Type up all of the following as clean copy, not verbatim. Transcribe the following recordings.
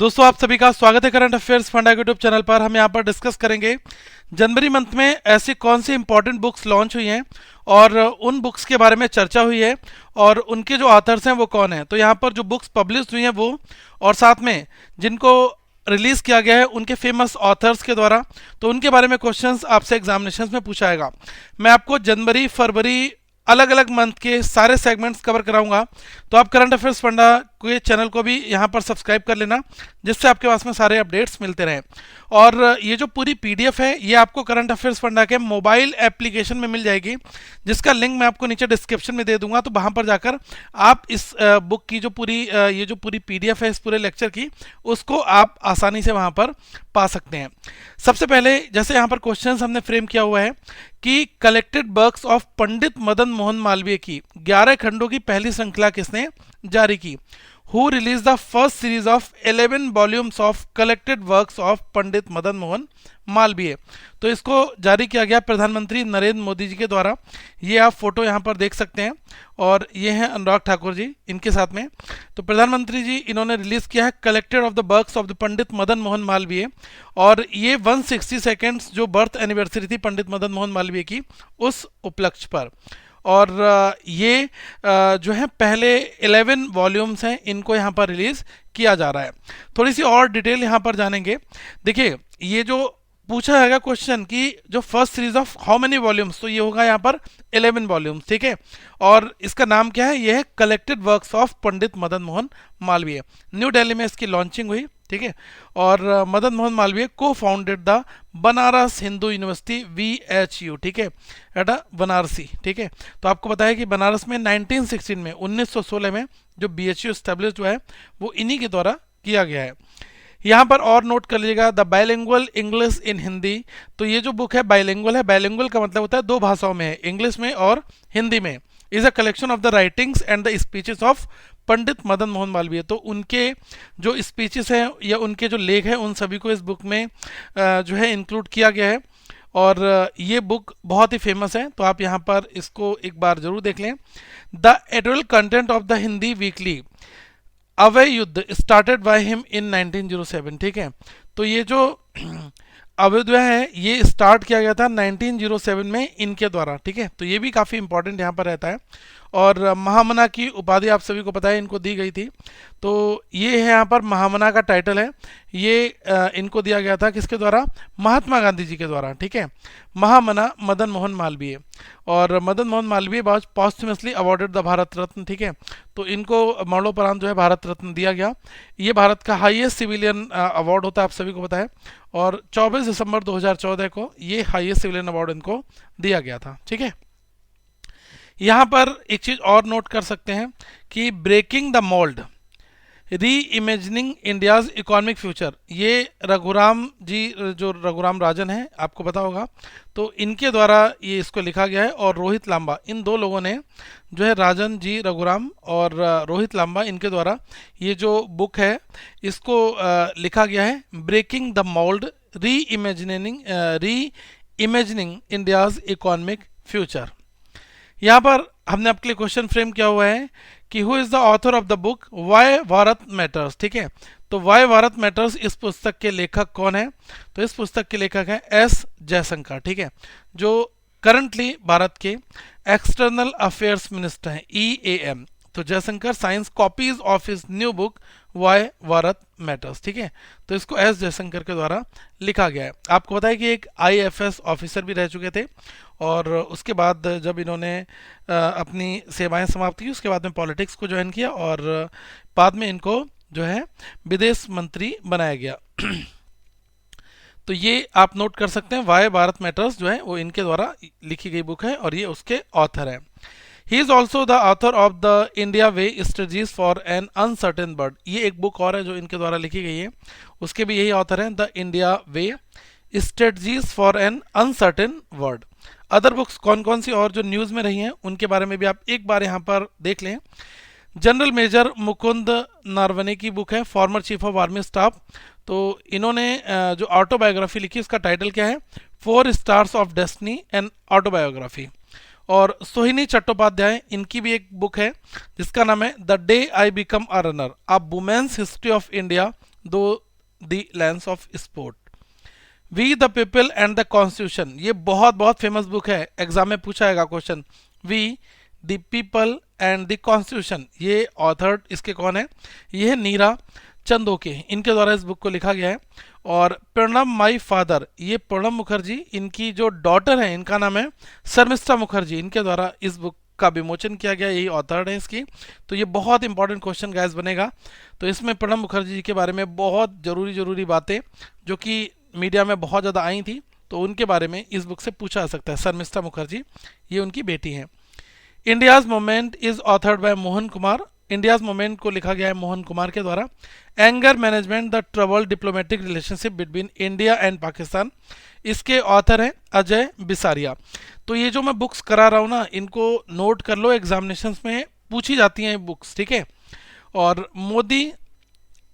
दोस्तों आप सभी का स्वागत है current affairs funda YouTube channel पर। हम यहाँ पर डिस्कस करेंगे जनवरी मंथ में ऐसी कौन सी इंपॉर्टेंट बुक्स लॉन्च हुई हैं और उन बुक्स के बारे में चर्चा हुई है और उनके जो ऑथर्स हैं वो कौन है। तो यहाँ पर जो बुक्स पब्लिश हुई हैं वो, और साथ में जिनको रिलीज किया गया है उनके फेमस ऑथर्स के द्वारा, तो उनके बारे में क्वेश्चंस आपसे एग्जामिनेशंस में पूछा जाएगा। मैं आपको जनवरी फरवरी अलग अलग मंथ के सारे सेगमेंट्स कवर कराऊंगा, तो आप करंट अफेयर्स फंडा के चैनल को भी यहाँ पर सब्सक्राइब कर लेना, जिससे आपके पास में सारे अपडेट्स मिलते रहें। और ये जो पूरी पीडीएफ है ये आपको करंट अफेयर्स फंडा के मोबाइल एप्लीकेशन में मिल जाएगी, जिसका लिंक मैं आपको नीचे डिस्क्रिप्शन में दे दूंगा। तो वहां पर जाकर आप इस बुक की जो पूरी ये जो पूरी पीडीएफ है इस पूरे लेक्चर की, उसको आप आसानी से वहां पर पा सकते हैं। सबसे पहले जैसे यहाँ पर क्वेश्चंस हमने फ्रेम किया हुआ है कि collected works of Pandit Madan Mohan Malaviya की 11 खंडों की पहली श्रृंखला किसने जारी की। Who release the first series of 11 volumes of collected works of Pandit Madan Mohan Malaviya. तो इसको जारी किया गया प्रधानमंत्री नरेंद्र मोदी जी के द्वारा। ये आप फोटो यहाँ पर देख सकते हैं और ये हैं अनुराग ठाकुर जी इनके साथ में। तो प्रधानमंत्री जी इन्होंने रिलीज किया है collected of the works of the Pandit Madan Mohan Malaviya, और ये 160 सेकेंड्स जो बर्थ एनिवर्सरी थी पंडित मदन मोहन मालवीय की, उस उपलक्ष्य पर। और ये जो है पहले 11 वॉल्यूम्स हैं, इनको यहाँ पर रिलीज किया जा रहा है। थोड़ी सी और डिटेल यहाँ पर जानेंगे। देखिए ये जो पूछा जाएगा क्वेश्चन कि जो first series of how many volumes, तो ये होगा यहाँ पर 11 वॉल्यूम्स, ठीक है। और इसका नाम क्या है, ये है collected works of Pandit Madan Mohan Malviya. New Delhi में इसकी लॉन्चिंग हुई, ठीक है। और मदन मोहन मालवीय को founded the Banaras Hindu university VHU, ठीक है, एट बनारसी, ठीक है। तो आपको पता है कि बनारस में 1916 में 1916 में जो BHU एस्टेब्लिश हुआ है वो इन्हीं के द्वारा किया गया है। यहाँ पर और नोट कर लीजिएगा the bilingual English in Hindi. तो ये जो बुक है बाइलिंगुअल है। बाइलिंगुअल का मतलब होता है दो भाषाओं में है, इंग्लिश में और हिंदी में। Is a collection of the writings and the speeches of Pandit Madan Mohan Malaviya. तो उनके जो स्पीचेस हैं या उनके जो लेख हैं उन सभी को इस बुक में जो है इंक्लूड किया गया है। और ये बुक बहुत ही फेमस है, तो आप यहाँ पर इसको एक बार जरूर देख लें। The editorial content of the Hindi weekly अवय युद्ध स्टार्टेड बाय हिम इन 1907, ठीक है। तो ये जो अवयुद्ध है ये स्टार्ट किया गया था 1907 में इनके द्वारा, ठीक है। तो ये भी काफ़ी इंपॉर्टेंट यहाँ पर रहता है। और महामना की उपाधि आप सभी को पता है इनको दी गई थी। तो ये है यहाँ पर महामना का टाइटल है, ये इनको दिया गया था किसके द्वारा, महात्मा गांधी जी के द्वारा, ठीक है। महामना मदन मोहन मालवीय, और Madan Mohan Malaviya was posthumously awarded the Bharat Ratna, ठीक है। तो इनको मरणोपरांत जो है भारत रत्न दिया गया। ये भारत का हाईएस्ट सिविलियन अवार्ड होता है, आप सभी को पता है। और 24 दिसंबर 2014 को ये हाईएस्ट सिविलियन अवार्ड इनको दिया गया था, ठीक है। यहाँ पर एक चीज और नोट कर सकते हैं कि ब्रेकिंग द मोल्ड री इमेजिनिंग इंडियाज इकोनॉमिक फ्यूचर, ये रघुराम जी जो रघुराम राजन है आपको पता होगा, तो इनके द्वारा ये इसको लिखा गया है। और रोहित लांबा, इन दो लोगों ने जो है, राजन जी रघुराम और रोहित लांबा, इनके द्वारा ये जो बुक है इसको लिखा गया है, ब्रेकिंग द मोल्ड री इमेजिनिंग इंडियाज इकोनॉमिक फ्यूचर। यहाँ पर हमने आपके लिए क्वेश्चन फ्रेम किया हुआ है कि who is the author of the book why Bharat matters, ठीक है। तो वाई भारत मैटर्स इस पुस्तक के लेखक कौन है, तो इस पुस्तक के लेखक हैं S जयशंकर, ठीक है, जो करंटली भारत के एक्सटर्नल अफेयर्स मिनिस्टर हैं, EAM। तो Jaishankar signs copies of his new book why Bharat matters, ठीक है। तो इसको S जयशंकर के द्वारा लिखा गया है। आपको पता है कि एक IFS ऑफिसर भी रह चुके थे, और उसके बाद जब इन्होंने अपनी सेवाएं समाप्त की उसके बाद में पॉलिटिक्स को ज्वाइन किया, और बाद में इनको जो है विदेश मंत्री बनाया गया। तो ये आप नोट कर सकते हैं, वाई भारत मैटर्स जो है वो इनके द्वारा लिखी गई बुक है और ये उसके ऑथर है। He is also the author of the India way strategies for an uncertain world. ये एक बुक और है जो इनके द्वारा लिखी गई है, उसके भी यही ऑथर हैं, the India way strategies for an uncertain world. Other books कौन कौन सी और जो न्यूज में रही हैं उनके बारे में भी आप एक बार यहाँ पर देख लें। जनरल मेजर मुकुंद नारवने की बुक है, former chief of army staff. तो इन्होंने जो ऑटोबायोग्राफी लिखी उसका टाइटल क्या है, 4 stars of destiny and autobiography. और सोहिनी चट्टोपाध्याय, इनकी भी एक बुक है जिसका नाम है the day I become a runner, a women's history of India through the lens of sport. We the people and the constitution, ये बहुत बहुत फेमस बुक है, एग्जाम में पूछा जाएगा question. We the people and the constitution, ये author इसके कौन है? ये है नीरा चंदोके, इनके द्वारा इस बुक को लिखा गया है। और प्रणब माई फादर, ये प्रणब मुखर्जी, इनकी जो डॉटर है इनका नाम है शर्मिष्ठा मुखर्जी, इनके द्वारा इस बुक का विमोचन किया गया, यही ऑथर है इसकी। तो ये बहुत इंपॉर्टेंट क्वेश्चन गैस बनेगा। तो इसमें प्रणब मुखर्जी जी के बारे में बहुत जरूरी बातें जो कि मीडिया में बहुत ज़्यादा आई थी, तो उनके बारे में इस बुक से पूछा जा सकता है। शर्मिष्ठा मुखर्जी ये उनकी बेटी है। India's movement is authored bye Mohan Kumar, India's movement को लिखा गया है मोहन कुमार के द्वारा। Anger management the trouble diplomatic relationship between India and Pakistan, इसके ऑथर हैं अजय बिसारिया। तो ये जो मैं बुक्स करा रहा हूँ ना, इनको नोट कर लो, एग्जामिनेशंस में पूछी जाती हैं बुक्स, ठीक है। और Modi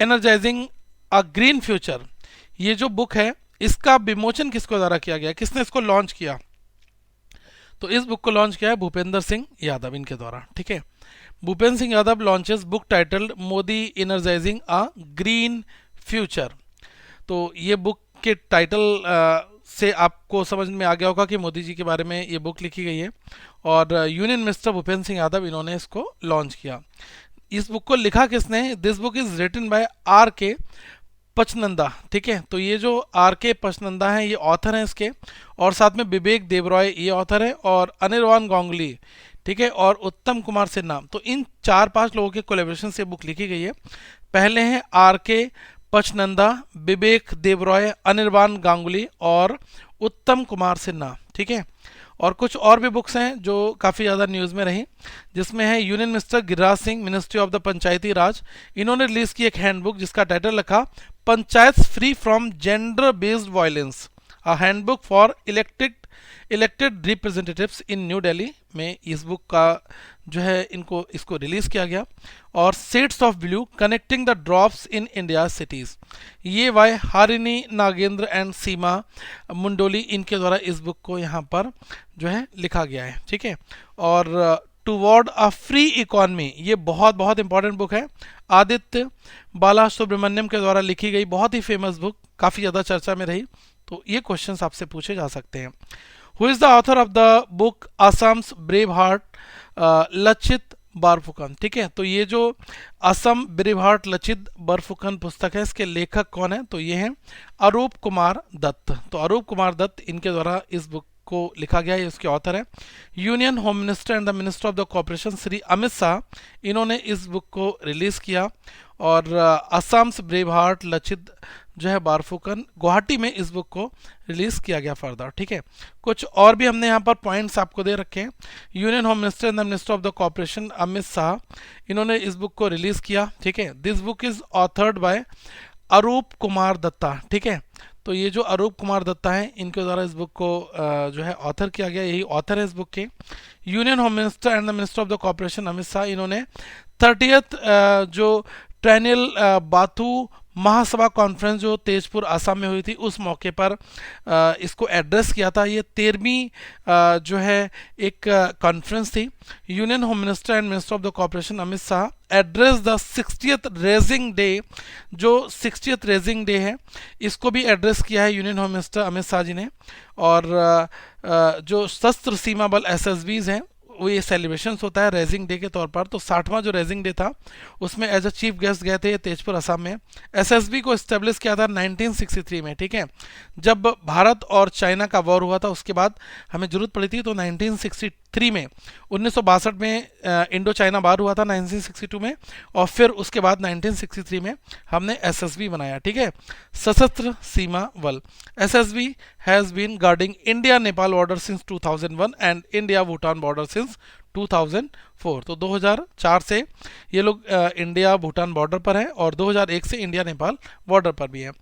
energizing a green future, ये जो बुक है इसका विमोचन किसके द्वारा किया गया, किसने इसको लॉन्च किया? तो इस बुक को लॉन्च किया है भूपेंद्र सिंह यादव इनके द्वारा, ठीक है। Bhupendra Singh Yadav launches book titled Modi energizing a green future. तो ये बुक के टाइटल से आपको समझ में आ गया होगा कि मोदी जी के बारे में ये बुक लिखी गई है, और यूनियन मिनिस्टर भूपेंद्र सिंह यादव इन्होंने इसको लॉन्च किया। इस बुक को लिखा किसने? This book is written by R K Pachnanda, ठीक है। तो ये जो आर के पचनंदा हैं ये ऑथर हैं इसके, और साथ में विवेक देवरॉय ये ऑथर है, और अनिर्वाण गांगुली, ठीक है, और उत्तम कुमार सिन्हा। तो इन 4-5 लोगों के कोलेब्रेशन से बुक लिखी गई है। पहले हैं आर के पचनंदा, विवेक देवरॉय, अनिर्बान गांगुली और उत्तम कुमार सिन्हा, ठीक है। और कुछ और भी बुक्स हैं जो काफ़ी ज़्यादा न्यूज़ में रही, जिसमें है union minister Giriraj Singh, ministry of the Panchayati Raj, इन्होंने रिलीज की एक हैंडबुक जिसका टाइटल रखा panchayat free from gender based violence, a handbook for elected representatives in new Delhi में इस बुक का जो है इसको रिलीज किया गया। और sets of blue connecting the drops in India cities, ये वाय हारिनी नागेंद्र एंड सीमा मुंडोली, इनके द्वारा इस बुक को यहाँ पर जो है लिखा गया है, ठीक है। और टुवर्ड अ फ्री इकोनॉमी, ये बहुत बहुत इंपॉर्टेंट बुक है, आदित्य बाला सुब्रमण्यम के द्वारा लिखी गई बहुत ही फेमस बुक, काफ़ी ज़्यादा चर्चा में रही। तो ये क्वेश्चंस आपसे पूछे जा सकते हैं। Who is the author of the book Assam's brave heart Lachit Borphukan, ठीक है। तो ये जो असम ब्रेव हार्ट लचित बरफुकन पुस्तक है, इसके लेखक कौन है? तो ये हैं अरूप कुमार दत्त। तो अरूप कुमार दत्त इनके द्वारा इस बुक को लिखा गया है, इसके ऑथर है। Union home minister and the minister of the corporation Shri Amit Shah, इन्होंने इस बुक को रिलीज किया। और असम्स ब्रेव हार्ट लचित जो है बारफुकन, गुवाहाटी में इस बुक को रिलीज किया गया फर्दर, ठीक है। कुछ और भी हमने यहाँ पर पॉइंट्स आपको दे रखे हैं। Union home minister and the minister of the corporation Amit Shah, इन्होंने इस बुक को रिलीज किया, ठीक है। This book is authored by Arup Kumar Dutta, ठीक है। तो ये जो अरूप कुमार दत्ता है इनके द्वारा इस बुक को जो है ऑथर किया गया, यही ऑथर है इस बुक के। Union home minister and the minister of the corporation Amit Shah, इन्होंने 30th जो ट्राइनियल बाथू महासभा कॉन्फ्रेंस जो तेजपुर असम में हुई थी, उस मौके पर इसको एड्रेस किया था। ये 13वीं जो है एक कॉन्फ्रेंस थी। Union home minister and minister of the corporation Amit Shah address the 60th raising day, जो 60th रेजिंग डे है इसको भी एड्रेस किया है union home minister Amit Shah ji ने। और जो सशस्त्र सीमा बल एसएसबीज हैं वो ये सेलिब्रेशंस होता है रेजिंग डे के तौर पर। तो 60वां जो रेजिंग डे था उसमें एज अ चीफ गेस्ट गए थे तेजपुर असम में। एसएसबी को इस्टेब्लिश किया था 1963 में, ठीक है। जब भारत और चाइना का वॉर हुआ था उसके बाद हमें जरूरत पड़ी थी, तो 1963 में 1962 में इंडो चाइना वार हुआ था 1962 में, और फिर उसके बाद 1963 में हमने एसएसबी बनाया, ठीक है, Sashastra Seema Bal. SSB has been guarding India Nepal border since 2001 and India Bhutan border since 2004। तो 2004 से ये लोग इंडिया भूटान बॉर्डर पर है, और 2001 से इंडिया नेपाल बॉर्डर पर भी है।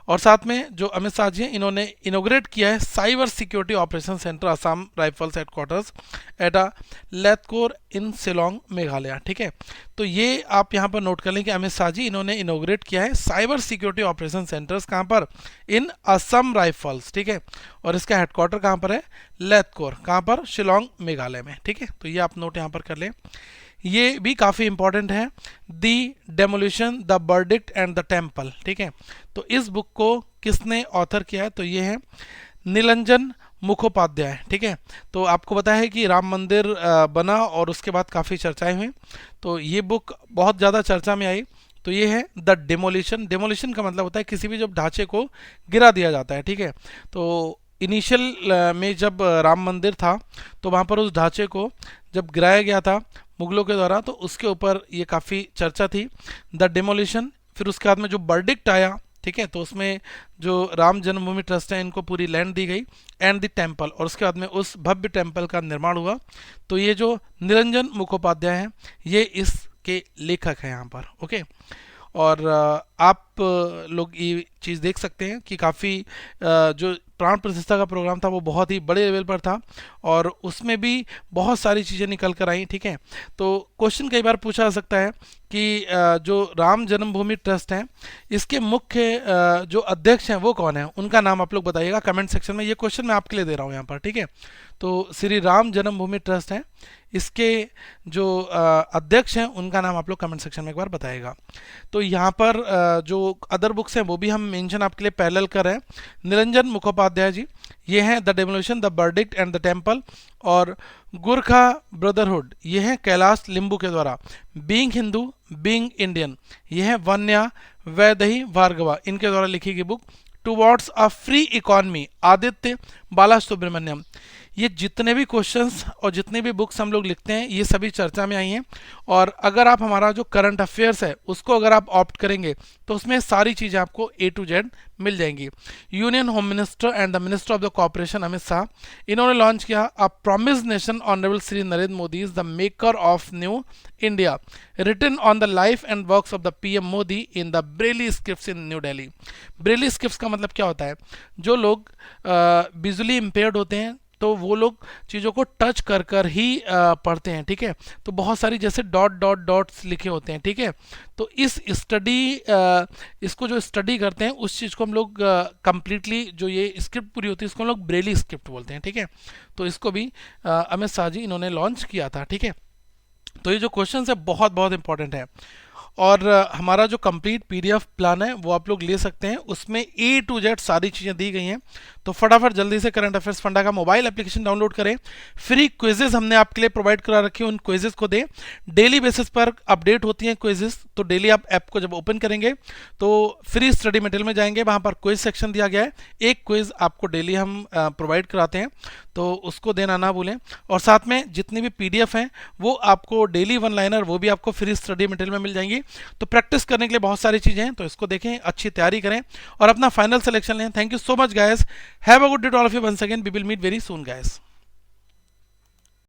और साथ में जो अमित शाह जी हैं इन्होंने इनोग्रेट किया है cyber security operation centre Assam Rifles headquarters at a Laitkor in Shillong Meghalaya, ठीक है। तो ये आप यहाँ पर नोट कर लें कि अमित शाह जी इन्होंने इनोग्रेट किया है साइबर सिक्योरिटी ऑपरेशन सेंटर्स, कहाँ पर? इन असम राइफल्स, ठीक है। और इसका हेडक्वार्टर कहाँ पर है? लेथकोर, कहाँ पर? शिलोंग मेघालय में, ठीक है। तो ये आप नोट यहाँ पर कर लें। ये भी काफ़ी इंपॉर्टेंट है, the demolition the verdict and the temple. ठीक है, तो इस बुक को किसने ऑथर किया है, तो ये है निरंजन मुखोपाध्याय। ठीक है, तो आपको पता है कि राम मंदिर बना और उसके बाद काफ़ी चर्चाएं हुई, तो ये बुक बहुत ज़्यादा चर्चा में आई। तो ये है द डेमोलिशन। डेमोलिशन का मतलब होता है किसी भी जब ढांचे को गिरा दिया जाता है। ठीक है, तो इनिशियल में जब राम मंदिर था तो वहाँ पर उस ढांचे को जब गिराया गया था मुगलों के द्वारा, तो उसके ऊपर ये काफ़ी चर्चा थी, द डेमोलिशन। फिर उसके बाद में जो वर्डिक्ट आया, ठीक है, तो उसमें जो राम जन्मभूमि ट्रस्ट है इनको पूरी लैंड दी गई, एंड द टेम्पल, और उसके बाद में उस भव्य टेम्पल का निर्माण हुआ। तो ये जो निरंजन मुखोपाध्याय हैं ये इसके लेखक हैं यहाँ पर। ओके, और आप लोग ये चीज़ देख सकते हैं कि काफ़ी जो प्राण प्रतिष्ठा का प्रोग्राम था वो बहुत ही बड़े लेवल पर था और उसमें भी बहुत सारी चीज़ें निकल कर आई। ठीक है, तो क्वेश्चन कई बार पूछा जा सकता है कि जो राम जन्मभूमि ट्रस्ट है इसके मुख्य जो अध्यक्ष हैं वो कौन है, उनका नाम आप लोग बताइएगा कमेंट सेक्शन में। ये क्वेश्चन मैं आपके लिए दे रहा हूँ यहाँ पर। ठीक है, तो श्री राम जन्मभूमि ट्रस्ट है, इसके जो अध्यक्ष हैं उनका नाम आप लोग कमेंट सेक्शन में एक बार बताइएगा। तो यहाँ पर जो अदर बुक्स हैं वो भी हम मेंशन आपके लिए पैरेलल कर रहे हैं। निरंजन मुखोपाध्याय जी, ये हैं the demolition the verdict and the temple, और गुरखा ब्रदरहुड ये हैं कैलाश लिंबू के द्वारा, बीइंग हिंदू बीइंग इंडियन ये है वन्या वैदही भार्गवा इनके द्वारा लिखी गई book. Towards a free economy Aditya Bala Subramanian. ये जितने भी क्वेश्चंस और जितने भी बुक्स हम लोग लिखते हैं ये सभी चर्चा में आई हैं, और अगर आप हमारा जो करंट अफेयर्स है उसको अगर आप ऑप्ट करेंगे तो उसमें सारी चीज़ें आपको A to Z मिल जाएंगी। Union home minister and the minister of the corporation Amit Shah, इन्होंने लॉन्च किया a promise nation honourable Shri Narendra Modi is the maker of new India, written on the life and works of the PM Modi in the braille scripts in new Delhi. Braille scripts का मतलब क्या होता है, जो लोग visually impaired होते हैं तो वो लोग चीज़ों को टच कर कर ही पढ़ते हैं। ठीक है, तो बहुत सारी जैसे डॉट डॉट डॉट्स लिखे होते हैं। ठीक है, तो इस स्टडी इसको जो स्टडी करते हैं उस चीज़ को हम लोग कंप्लीटली जो ये स्क्रिप्ट पूरी होती है इसको हम लोग ब्रेली स्क्रिप्ट बोलते हैं। ठीक है, तो इसको भी अमित शाह जी इन्होंने लॉन्च किया था। ठीक है, तो ये जो क्वेश्चन है बहुत बहुत इंपॉर्टेंट है, और हमारा जो कंप्लीट PDF प्लान है वो आप लोग ले सकते हैं, उसमें A to Z सारी चीज़ें दी गई हैं। तो फटाफट जल्दी से करंट अफेयर्स फंडा का मोबाइल एप्लीकेशन डाउनलोड करें, फ्री क्विजेज हमने आपके लिए प्रोवाइड करा रखी है, उन क्विजेज को दें, डेली बेसिस पर अपडेट होती हैं क्विजेज। तो डेली आप ऐप को जब ओपन करेंगे तो फ्री स्टडी मटेरियल में जाएंगे, वहाँ पर क्विज सेक्शन दिया गया है, एक क्विज आपको डेली हम प्रोवाइड कराते हैं, तो उसको देना ना भूलें। और साथ में जितनी भी PDF हैं वो आपको डेली वन लाइनर वो भी आपको फ्री स्टडी मटेरियल में मिल जाएंगी। तो प्रैक्टिस करने के लिए बहुत सारी चीज़ें हैं, तो इसको देखें, अच्छी तैयारी करें और अपना फाइनल सिलेक्शन लें। Thank you so much guys, have a good day to all of you, once again we will meet very soon guys.